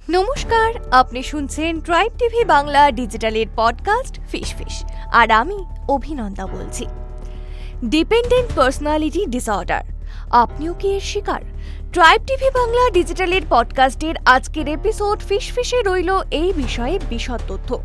নমস্কার, আপনি শুনছেন ট্রাইব টিভি বাংলা ডিজিটালের পডকাস্ট ফিশ ফিশ। আর আমি অভিনন্দা বলছি। ডিপেন্ডেন্ট পার্সোনালিটি ডিসঅর্ডার, আপনিও কি এর শিকার? ট্রাইব টিভি বাংলা ডিজিটালের পডকাস্টের আজকের এপিসোড ফিশ ফিশে রইল এই বিষয়ে বিশদ তথ্য।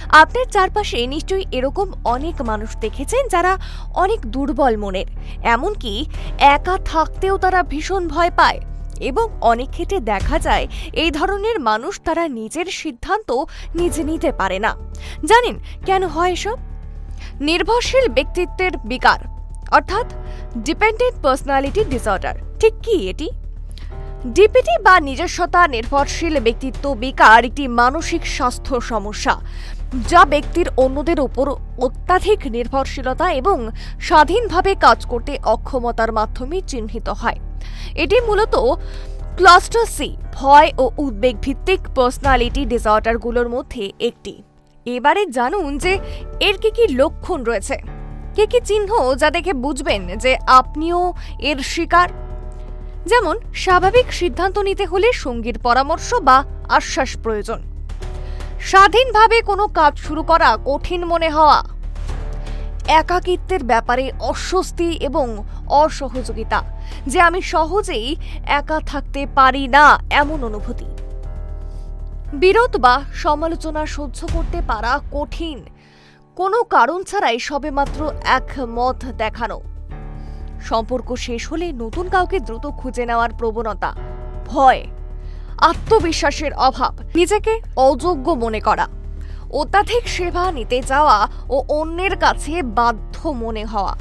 আপনার চারপাশে নিশ্চয়ই এরকম অনেক মানুষ দেখেছেন যারা অনেক দুর্বল মনের, এমনকি একা থাকতেও তারা ভীষণ ভয় পায়। এবং অনেক ক্ষেত্রে দেখা যায় এই ধরনের মানুষ তারা নিজের সিদ্ধান্ত নিজে নিতে পারে না। জানেন কেন হয় এসব? নির্ভরশীল ব্যক্তিত্বের বিকার, অর্থাৎ ডিপেন্ডেন্ট পার্সোনালিটি ডিসঅর্ডার। ঠিক কি এটি? ডিপিটি বা নিজস্বতা নির্ভরশীল ব্যক্তিত্ব বিকার একটি মানসিক স্বাস্থ্য সমস্যা যা ব্যক্তির অন্যদের উপর অত্যাধিক নির্ভরশীলতা এবং স্বাধীনভাবে কাজ করতে অক্ষমতার মাধ্যমে চিহ্নিত হয়। এটি মূলত ক্লাস্টার সি ভয় ও উদ্বেগ ভিত্তিক পার্সোনালিটি ডিসঅর্ডারগুলোর মধ্যে একটি। এবারে জানুন যে এর কি কি লক্ষণ রয়েছে, কি কি চিহ্ন যা দেখে বুঝবেন যে আপনিও এর শিকার। যেমন, স্বাভাবিক সিদ্ধান্ত নিতে হলে সঙ্গীর পরামর্শ বা আশ্বাস প্রয়োজন। স্বাধীনভাবে কোনো কাজ শুরু করা কঠিন মনে হওয়া। একাকিত্বের ব্যাপারে অস্বস্তি এবং অসহযোগিতা, যে আমি সহজেই একা থাকতে পারি না এমন অনুভূতি। বিরোধ বা সমালোচনা সহ্য করতে পারা কঠিন, কোনো কারণ ছাড়াই সবেমাত্র একমত দেখানো। সম্পর্ক শেষ হলে নতুন কাউকে দ্রুত খুঁজে নেওয়ার প্রবণতা। ভয়, আত্মবিশ্বাসের অভাব, নিজেকে অযোগ্য মনে করা, অত্যাধিক সেবা নিতে যাওয়া ও অন্যের কাছে বাধ্য মনে হওয়া।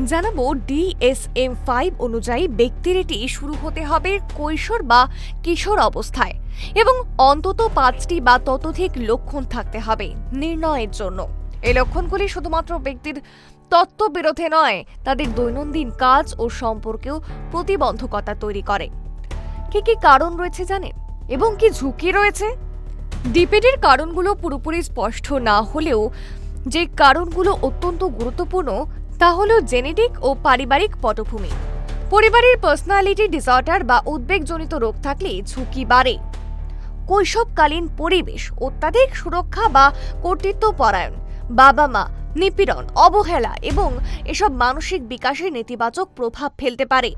জানাবো DSM-5 অনুযায়ী ব্যক্তির এটি শুরু হতে হবে কৈশোর বা কিশোর অবস্থায় এবং অন্তত 5টি বা ততোধিক লক্ষণ থাকতে হবে নির্ণয়ের জন্য। এই লক্ষণগুলি শুধুমাত্র ব্যক্তির তত্ত্ববিরোধে নয়, তাদের দৈনন্দিন কাজ ও সম্পর্কেও প্রতিবন্ধকতা তৈরি করে। কি কি কারণ রয়েছে জানেন, এবং কি ঝুঁকি রয়েছে? ডিপিটির কারণগুলো পুরোপুরি স্পষ্ট না হলেও যে কারণগুলো অত্যন্ত গুরুত্বপূর্ণ তা হল জেনেটিক ও পারিবারিক পটভূমি। পরিবারের পার্সোনালিটি ডিসঅর্ডার বা উদ্বেগজনিত রোগ থাকলে ঝুঁকি বাড়ে। কৈশোরকালীন পরিবেশ, অত্যাধিক সুরক্ষা বা কর্তৃত্বপরায়ণ, বাবা মা, নিপীড়ন, অবহেলা এবং এসব মানসিক বিকাশে নেতিবাচক প্রভাব ফেলতে পারে।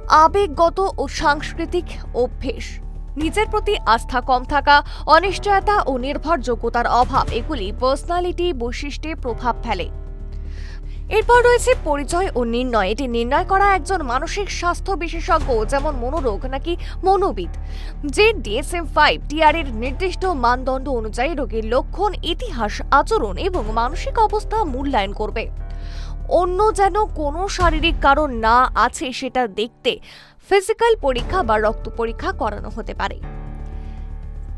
আবেগগত ও সাংস্কৃতিক অভ্যেস, নিজের প্রতি আস্থা কম থাকা, অনিশ্চয়তা ও নির্ভরযোগ্যতার অভাব, এগুলি পার্সোনালিটি বৈশিষ্ট্যে প্রভাব ফেলে। এরপর রয়েছে পরিচয় ও নির্ণয়। এটি নির্ণয় করা একজন মানসিক স্বাস্থ্য বিশেষজ্ঞ, যেমন মনোরোগ নাকি মনোবিদ, যে DSM-5 TR এর নির্দিষ্ট মানদণ্ড অনুযায়ী রোগীর লক্ষণ, ইতিহাস, আচরণ এবং মানসিক অবস্থা মূল্যায়ন করবে। অন্য যেন কোনো শারীরিক কারণ না আছে সেটা দেখতে ফিজিক্যাল পরীক্ষা বা রক্ত পরীক্ষা করানো হতে পারে।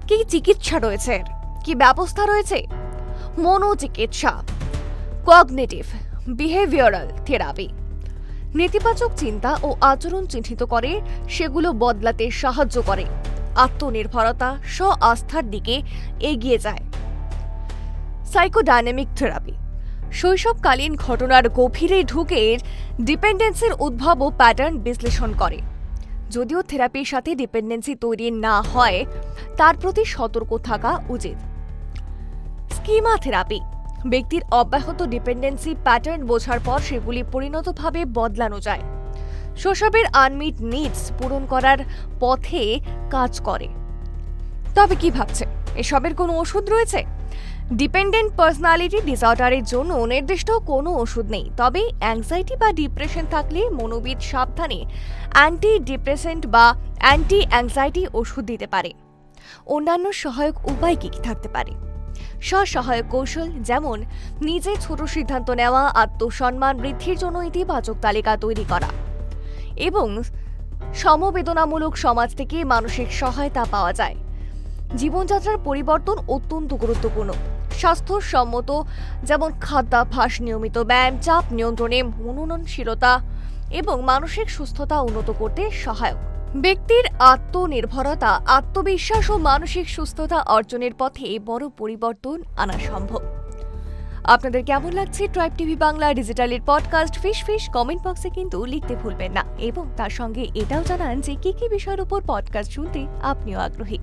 কি চিকিৎসা রয়েছে, কি ব্যবস্থা রয়েছে? মনোচিকিৎসা, কগনিটিভ বিহেভিয়ারাল থেরাপি, নেতিবাচক চিন্তা ও আচরণ চিহ্নিত করে সেগুলো বদলাতে সাহায্য করে, আত্মনির্ভরতা, স্ব-আস্থার দিকে এগিয়ে যায়। সাইকোডাইনামিক থেরাপি, শৈশবকালীন ঘটনার গভীরে ঢুকে ডিপেন্ডেন্সির উদ্ভব ও প্যাটার্ন বিশ্লেষণ করে। যদিও থেরাপির সাথে ডিপেন্ডেন্সি তৈরি না হয়, তার প্রতি সতর্ক থাকা উচিত। স্কিমা থেরাপি, ব্যক্তির অব্যাহত ডিপেন্ডেন্সি প্যাটার্ন বোঝার পর সেগুলি পরিণতভাবে বদলানো যায়। শৈশবের আনমিট নিডস পূরণ করার পথে কাজ করে। তবে কি ভাবছে, এসবের কোনো ওষুধ রয়েছে? ডিপেন্ডেন্ট পার্সোনালিটি ডিসঅর্ডারের জন্য নির্দিষ্ট কোনো ওষুধ নেই, তবে অ্যাংজাইটি বা ডিপ্রেশন থাকলে মনোবিদ সাবধানে অ্যান্টি ডিপ্রেসেন্ট বা অ্যান্টি অ্যাংজাইটি ওষুধ দিতে পারে। অন্যান্য সহায়ক উপায় কি থাকতে পারে? স্ব-সহায়ক কৌশল, যেমন নিজে ছোট সিদ্ধান্ত নেওয়া, আত্মসম্মান বৃদ্ধির জন্য ইতিবাচক তালিকা তৈরি করা এবং সমবেদনামূলক সমাজ থেকে মানসিক সহায়তা পাওয়া যায়। জীবনযাত্রার পরিবর্তন অত্যন্ত গুরুত্বপূর্ণ। স্বাস্থ্যসম্মত, যেমন খাদ্যাভ্যাস, নিয়মিত ব্যায়াম, চাপ নিয়ন্ত্রণে মননশীলতা এবং মানসিক সুস্থতা উন্নত করতে সহায়ক। ব্যক্তির আত্মনির্ভরতা, আত্মবিশ্বাস ও মানসিক সুস্থতা অর্জনের পথে বড় পরিবর্তন আনা সম্ভব। আপনাদের কেমন লাগছে ট্রাইব টিভি বাংলা ডিজিটালের পডকাস্ট ফিশ ফিশ কমেন্ট বক্সে কিন্তু লিখতে ভুলবেন না এবং তার সঙ্গে এটাও জানান যে কি কি বিষয়ের উপর পডকাস্ট শুনতে আপনিও আগ্রহী।